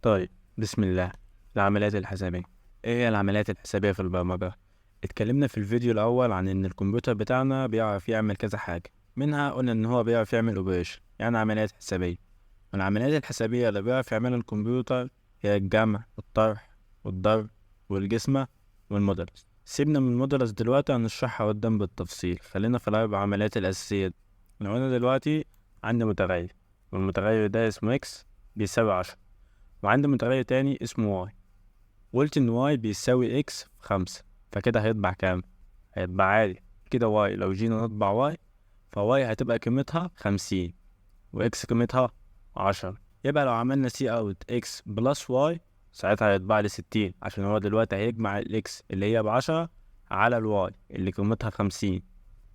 طيب، بسم الله. العمليات الحسابية. ايه هي العمليات الحسابية في البرمجة؟ اتكلمنا في الفيديو الأول عن إن الكمبيوتر بتاعنا بيعرف يعمل كذا حاجة، منها قلنا إن هو بيعرف يعمل اوبريشن، يعني عمليات حسابية. والعمليات الحسابية اللي بيعرف يعملها الكمبيوتر هي الجمع والطرح والضرب والقسمة والمودلس. سيبنا من المودلس دلوقتي، هنشرحها قدام بالتفصيل. خلينا في الأربع عمليات الأساسية دي. لو أنا دلوقتي عندي متغير، والمتغير ده اسمه إكس بيساوي 10، وعندي متغير تاني اسمه واي، وقلت ان واي بيساوي اكس في 5، فكده هيطبع كام؟ هيطبع عادي كده واي. لو جينا نطبع واي، فواي هتبقى قيمتها 50 واكس قيمتها 10. يبقى لو عملنا سي اوت اكس بلس واي، ساعتها هيطبع لي 60، عشان هو دلوقتي هيجمع الاكس اللي هي ب10 على الواي اللي قيمتها 50.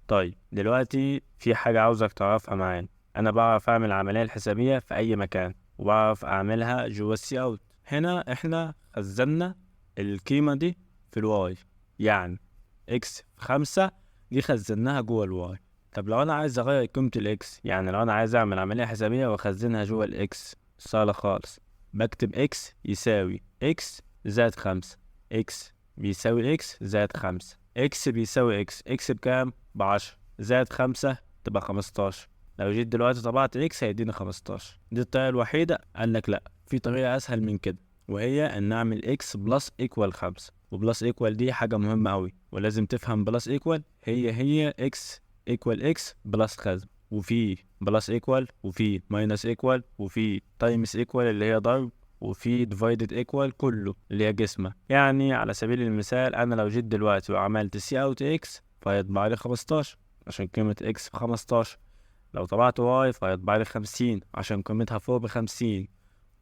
طيب دلوقتي في حاجة عاوزك تعرفها معايا. أنا بعرف أعمل العملية الحسابية في أي مكان، وبعرف أعملها جوا السي أوت. هنا إحنا خزنا القيمة دي في الواي، يعني إكس في 5 دي خزناها جوا الواي. طب لو أنا عايز أغير قيمة الإكس، يعني لو أنا عايز أعمل عملية حسابية وأخزنها جوا الإكس، سهلة خالص. بكتب إكس يساوي إكس زائد 5. إكس بيساوي إكس زائد 5. إكس بيساوي إكس بكام؟ ب10 زائد 5 تبقى 15. لو جيت دلوقتي طبعت اكس هيديني 15. دي الطريقة الوحيدة؟ قال لك لا، في طريقة اسهل من كده، وهي ان اعمل اكس بلس ايكوال 5. وبلس ايكوال دي حاجة مهمة قوي، ولازم تفهم بلس ايكوال هي اكس ايكوال اكس بلس خزن، وفي بلس ايكوال وفي ماينس ايكوال وفي تايمز ايكوال اللي هي ضرب، وفي divided equal كله اللي هي جسمة. يعني على سبيل المثال، انا لو جيت دلوقتي وعملت سي اوت اكس فهيطبع لي 15 عشان قيمة اكس ب15. لو طبعت واي فهيطبع لي 50 عشان قيمتها فوق ب50.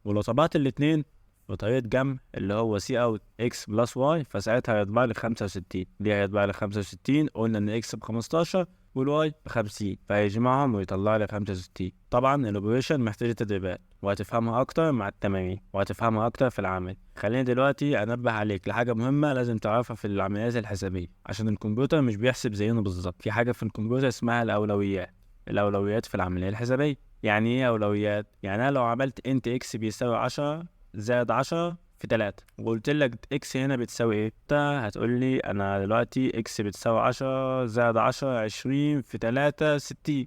ولو طبعت الاتنين بطريقة جمع اللي هو سي اوت اكس بلس واي، فساعتها هيطبع لي 65. ليه هيطبع لي 65؟ قلنا ان اكس ب15 والواي ب50، فهيجمعهم ويطلع لي 65. طبعا الاوبريشن محتاجة تدريبات، وهتفهمها اكتر مع التمارين، وهتفهمها اكتر في العمل. خليني دلوقتي انبه عليك لحاجة مهمة لازم تعرفها في العمليات الحسابية، عشان الكمبيوتر مش بيحسب زينا بالظبط. في حاجة في الكمبيوتر اسمها الاولويات. الاولويات في العملية الحسابية يعني ايه اولويات؟ يعني انا لو عملت انت اكس بيساوي 10 زائد 10 في 3، وقلت لك اكس هنا بتساوي ايه، انت هتقول لي انا دلوقتي اكس بتساوي 10 زائد 10 20 في 3 60.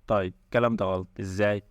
طيب الكلام ده غلط. ازاي؟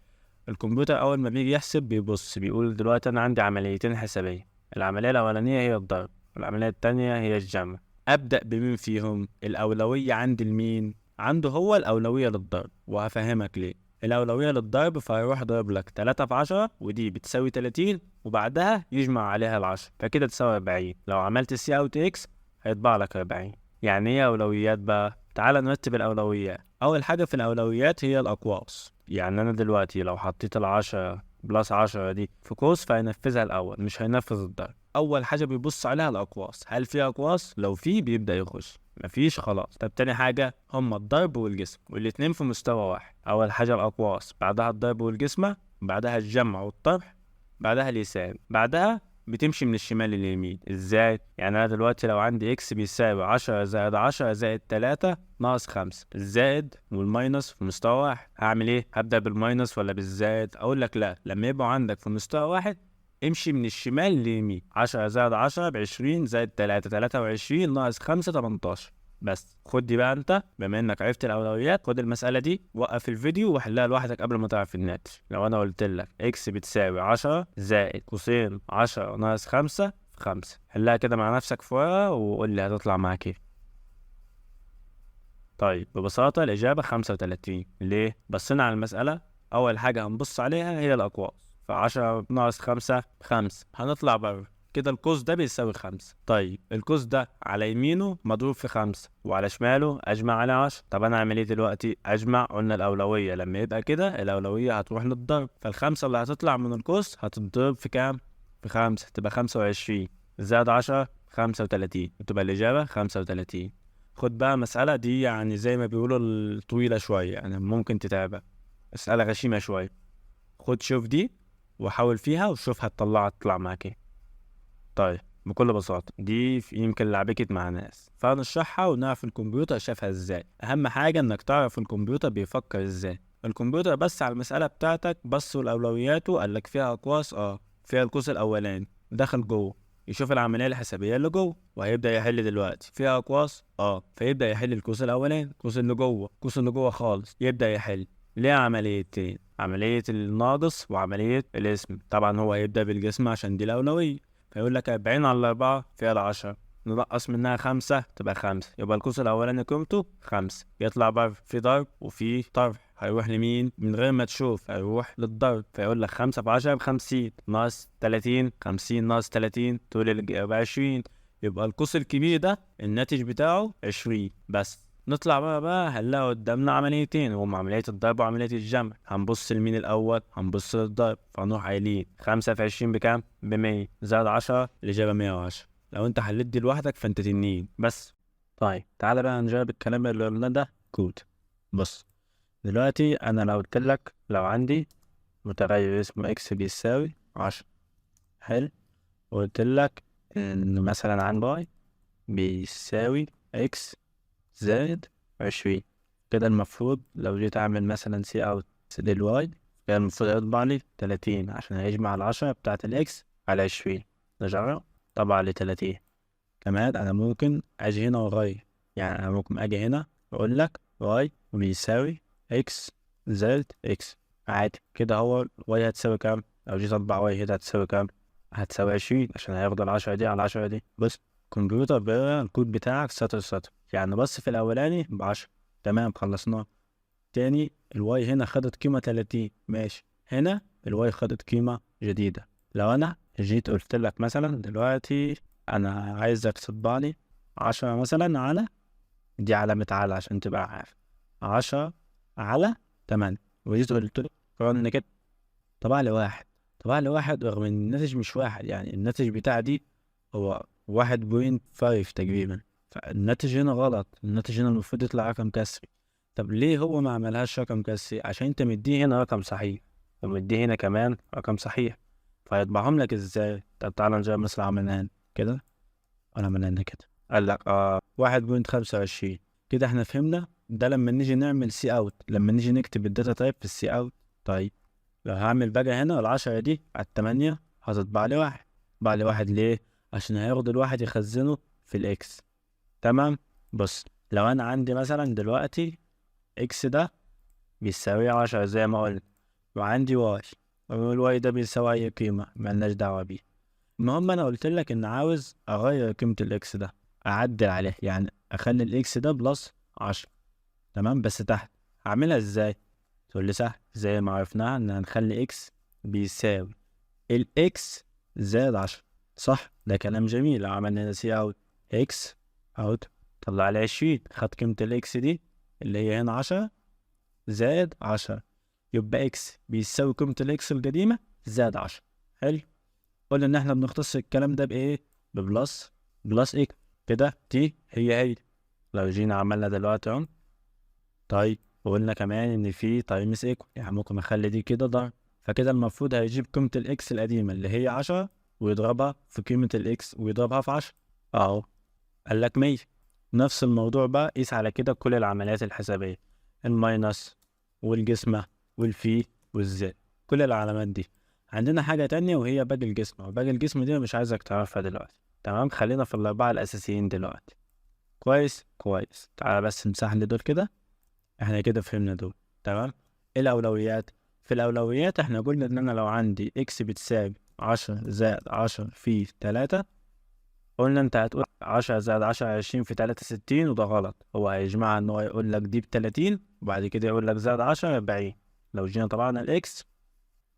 الكمبيوتر اول ما بيجي يحسب بيبص بيقول دلوقتي انا عندي عمليتين حسابية، العملية الاولانية هي الضرب والعملية التانية هي الجمع. ابدأ بمين فيهم؟ الاولوية عند المين؟ عنده هو الاولوية للضرب، وهفهمك ليه. الأولوية للضرب، فهيروح ضرب لك 3 في 10 ودي بتساوي 30، وبعدها يجمع عليها ال10 فكده تساوي 40. لو عملت سي اوت اكس هيطبع لك 40. يعني ايه أولويات بقى؟ تعال نرتب الأولويات. أول حاجة في الأولويات هي الأقواس. يعني أنا دلوقتي لو حطيت ال10 بلس 10 دي في قوس فهينفذها الأول، مش هينفذ الضرب. أول حاجة بيبص عليها الأقواس، هل في أقواس؟ لو في بيبدأ يخش، مفيش خلاص. طب تاني حاجة هما الضرب والجسم، والاتنين في مستوى واحد. أول حاجة الأقواس، بعدها الضرب والجسمة، بعدها الجمع والطرح، بعدها اليسار، بعدها بتمشي من الشمال لليمين. ازاي؟ يعني أنا دلوقتي لو عندي إكس بيساوي 10 زائد 10 زائد 3 ناقص 5، الزائد والماينس في مستوى واحد، هعمل إيه؟ هبدأ بالماينس ولا بالزائد؟ أقول لك لا، لما يبقوا عندك في مستوى واحد امشي من الشمال لليمين. 10 زائد 10 ب20 زائد 3 23 ناقص 5 18. بس خد دي بقى، انت بما انك عرفت الاولويات خد المساله دي، وقف الفيديو وحلها لوحدك قبل ما تعرف الناتج. لو انا قلت لك اكس بتساوي 10 زائد قوسين 10 ناقص 5 في 5، حلها كده مع نفسك في ورقه وقول لي هتطلع معاك ايه. طيب ببساطه الاجابه 35. ليه؟ بصينا على المساله، اول حاجه هنبص عليها هي الاقواس، ف10 ناقص 5 5، هنطلع بره كده القوس ده بيساوي 5. طيب القوس ده على يمينه مضروب في 5 وعلى شماله اجمع على 10. طب انا اعمل ايه دلوقتي؟ اجمع. قلنا الاولويه لما يبقى كده الاولويه هتروح للضرب، فالخمسه اللي هتطلع من القوس هتتضرب في كام؟ في 5 تبقى 25 زائد 10 35، وتبقى الاجابه 35. خد بقى مسألة دي يعني زي ما بيقولوا الطويلة شوية، يعني ممكن تتابع، مسألة غشيمة شوية. خد شوف دي وحاول فيها وشوف هتطلع معاك ايه. طيب بكل بساطة دي يمكن لعبكت مع ناس، فهنشرحها ونعرف الكمبيوتر شافها ازاي. أهم حاجة إنك تعرف الكمبيوتر بيفكر ازاي. الكمبيوتر بس على المسألة بتاعتك بص لأولوياته، قالك فيها أقواس فيها القوس الأولاني، دخل جوه يشوف العملية الحسابية اللي جوه وهيبدأ يحل. دلوقتي فيها أقواس فيبدأ يحل القوس الأولاني، القوس اللي جوه، القوس اللي جوه خالص يبدأ يحل. ليه عمليتين؟ عملية الناقص وعملية الاسم. طبعا هو هيبدأ بالجسم عشان دي الأولوية، فيقول لك 40/4 فيها 10، ننقص منها 5 تبقى 5، يبقى القوس الأولاني قيمته 5. يطلع بره في ضرب وفي طرح، هيروح لمين؟ من غير ما تشوف هيروح للضرب، فيقول لك 5 في 10 ب50 ناقص 30، 50 ناقص 30 تقول الإجابة 20. يبقى القوس الكبير ده الناتج بتاعه 20 بس. نطلع بقى هنلاقي قدامنا عمليتين، هما عملية الضرب وعملية الجمع. هنبص لمين الأول؟ هنبص للضرب، فنروح قايلين 5 في 20 بكام؟ ب100 زائد 10 الإجابة 110. لو أنت حليت دي لوحدك فأنت تنين بس. طيب تعالى بقى نجرب الكلام اللي قلنا ده كود. بص دلوقتي أنا لو قلت لك لو عندي متغير اسمه إكس بيساوي 10، حلو، وقلت لك إن مثلا عن باي بيساوي إكس زائد 20، كده المفروض لو جيت أعمل مثلا سي أوت للواي كده المفروض يطبع لي 30 عشان هيجمع 10 بتاعة الإكس على 20. نجرب، طبع لي 30. كمان أنا ممكن أجي هنا وأغير، يعني أنا ممكن أجي هنا وأقول لك واي بيساوي إكس زائد إكس عادي كده. هو واي هتساوي كام؟ لو جيت أطبع واي هنا هتساوي كام؟ هتساوي 20 عشان هياخد 10 دي على 10 دي. بص الكمبيوتر بيقرا الكود بتاعك سطر سطر، يعني بص في الأولاني ب10 تمام خلصناه. تاني الواي هنا خدت قيمة 30 ماشي، هنا الواي خدت قيمة جديدة. لو أنا جيت قلت لك مثلا دلوقتي أنا عايزك تطبع لي 10 مثلا على دي علامة على عشان تبقى عارف 10 على 8، وجيت قلت له قررنا كده طبع لي واحد، طبع لي واحد رغم ان الناتج مش واحد، يعني الناتج بتاع دي هو 1.5 تقريبا، فالناتج هنا غلط، الناتج هنا المفروض يطلع رقم كسري. طب ليه هو ما عملهاش رقم كسري؟ عشان انت مديه هنا رقم صحيح ومديه هنا كمان رقم صحيح، فيطبعهم لك ازاي؟ طب تعالى نجرب مثلا عملنا كده ولا عملنا كده. قال لك 1.25. كده احنا فهمنا ده لما نيجي نعمل سي اوت، لما نيجي نكتب الداتا تايب في السي اوت. طيب لو هعمل بقى هنا 10 دي على 8 هتطبع لي واحد، طبع لي واحد ليه؟ عشان هياخد الواحد يخزنه في الاكس. تمام. بص لو انا عندي مثلا دلوقتي اكس ده بيساوي 10 زي ما قلنا، وعندي واي، والواي ده بيساوي اي قيمة ملناش دعوة بيه. المهم انا قلت لك ان عاوز اغير قيمة الاكس ده، اعدل عليه، يعني اخلي الاكس ده بلس 10. تمام، بس تحت هعملها ازاي؟ تقول لي سهل، زي ما عرفناها ان هنخلي اكس بيساوي الاكس زائد 10. صح، ده كلام جميل. لو عملنا هنا سي اوت اكس اوت طلع لي 20، خد قيمة الاكس دي اللي هي هنا 10 زائد 10، يبقى اكس بيساوي قيمة الاكس القديمة زائد 10. حلو، قلنا ان احنا بنختصر الكلام ده بايه؟ ببلس بلس اكس. كده دي هي لو جينا عملنا دلوقتي اهو. طيب وقلنا كمان ان في تايمز ايكوال، يعني ممكن اخلي دي كده ضرب، فكده المفروض هيجيب قيمة الاكس القديمة اللي هي 10 ويضربها في قيمة الاكس ويضربها في 10 اهو، قال لك 100. نفس الموضوع بقى قيس على كده كل العمليات الحسابية، الماينس والجسمة والفي والزائد، كل العلامات دي. عندنا حاجة تانية وهي باقي الجسم، وباقي الجسم دي مش عايزك تعرفها دلوقتي. تمام، خلينا في الأربعة الأساسيين دلوقتي. كويس كويس، تعالى بس نمسح لي دول كده، احنا كده فهمنا دول. تمام. ايه الأولويات؟ في الأولويات احنا قلنا ان انا لو عندي اكس بتساوي 10 زائد 10 في 3، قلنا انت هتقول 10 زائد 10 20 في 3 60، وده غلط. هو هيجمعها ان هو يقول لك دي ب30 وبعد كده يقول لك زائد 10 40. لو جينا طبعنا الاكس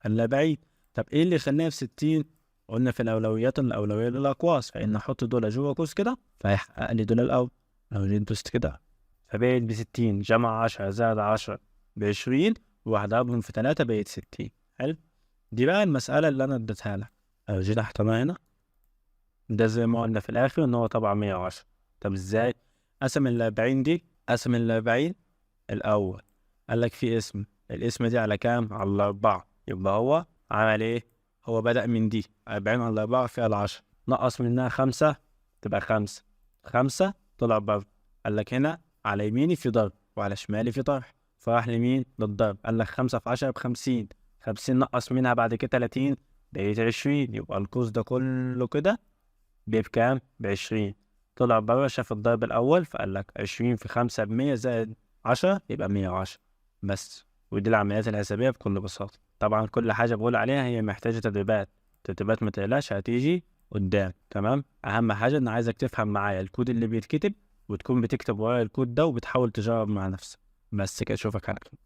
هنلاقي بعيد. طب ايه اللي خلينا في 60؟ قلنا في الأولويات الأولوية للأقواس، فإن نحط دول جوه قوس كده فهيحقق لي دول الأول. لو جيت دوست كده فبقت ب60، جمع 10 زائد 10 ب20، وهضربهم في 3 بقت 60. حلو، دي بقى المسألة اللي أنا اديتها لك. لو جيت احطها هنا ده زي ما قلنا في الآخر إن هو طبعا 110. طب إزاي؟ قسم 40 دي، قسم 40 الأول، قال لك في اسم، الاسم دي على كام؟ على 4. يبقى هو عمل إيه؟ هو بدأ من دي 40/4 فيها 10، نقص منها 5 تبقى 5، 5 طلع بره. قال لك هنا على يميني في ضرب وعلى شمالي في طرح، فراح لمين؟ للضرب. قال لك 5 في 10 ب50، 50 نقص منها بعد كده 30 لقيت 20، يبقى القوس ده كله كده بكام؟ ب20. طلع بره شاف الضرب الأول فقال لك 20 في 5 ب100 زائد 10 يبقى 110 بس. ودي العمليات الحسابية بكل بساطة. طبعا كل حاجة بقول عليها هي محتاجة تدريبات، ما تقلقش هتيجي قدام. تمام، أهم حاجة إن عايزك تفهم معايا الكود اللي بيتكتب، وتكون بتكتب ورايا الكود ده وبتحاول تجرب مع نفسك. بس كده، أشوفك على خير.